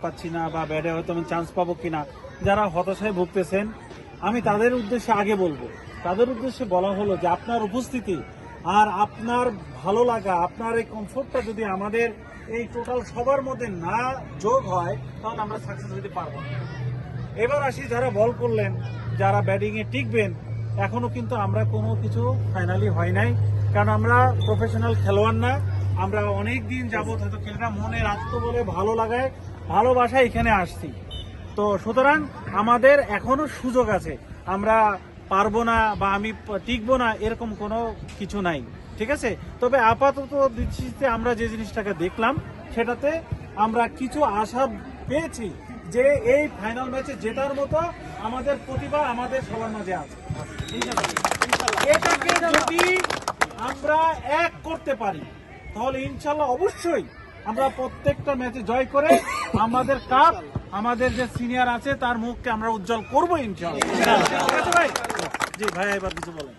পাচ্ছি না বা ব্যাটে হয়তো আমি চান্স পাবো কিনা, যারা হতাশায় ভুগতেছেন, আমি তাদের উদ্দেশ্যে আগে বলবো, তাদের উদ্দেশ্যে বলা হলো যে আপনার উপস্থিতি আর আপনার ভালো লাগা, আপনার এই কমফোর্টটা যদি আমাদের এই টোটাল সবার মধ্যে না যোগ হয় তাহলে আমরা সাকসেস হতে পারবো না। এবার আসি যারা বল করলেন, যারা ব্যাটিংয়ে টিকবেন, এখনো কিন্তু আমরা কোনো কিছু ফাইনালি হয় নাই, কারণ আমরা প্রফেশনাল খেলোয়াড় না। আমরা অনেক দিন যাবত হয়তো খেলাটা মনে রাখতে বলে ভালো লাগায় ভালোবাসায় এখানে আসছি। তো সুতরাং আমাদের এখনো সুযোগ আছে, আমরা পারবো না বা আমি টিকবো না এরকম কোনো কিছু নাই, ঠিক আছে। তবে আপাতত দৃষ্টিতে আমরা যে জিনিসটাকে দেখলাম সেটাতে আমরা কিছু আশা পেয়েছি যে এই ফাইনাল ম্যাচে জেতার মতো আমাদের প্রতিভা আমাদের সবার মাঝে আছে। এটাকে যদি আমরা এক করতে পারি তাহলে ইনশাল্লাহ অবশ্যই আমরা প্রত্যেকটা ম্যাচে জয় করে আমাদের কাপ, আমাদের যে সিনিয়র আছে তার মুখকে আমরা উজ্জ্বল করবো ইনশাল্লাহ। ঠিক আছে ভাই? জি ভাই, এবার কিছু বলেন।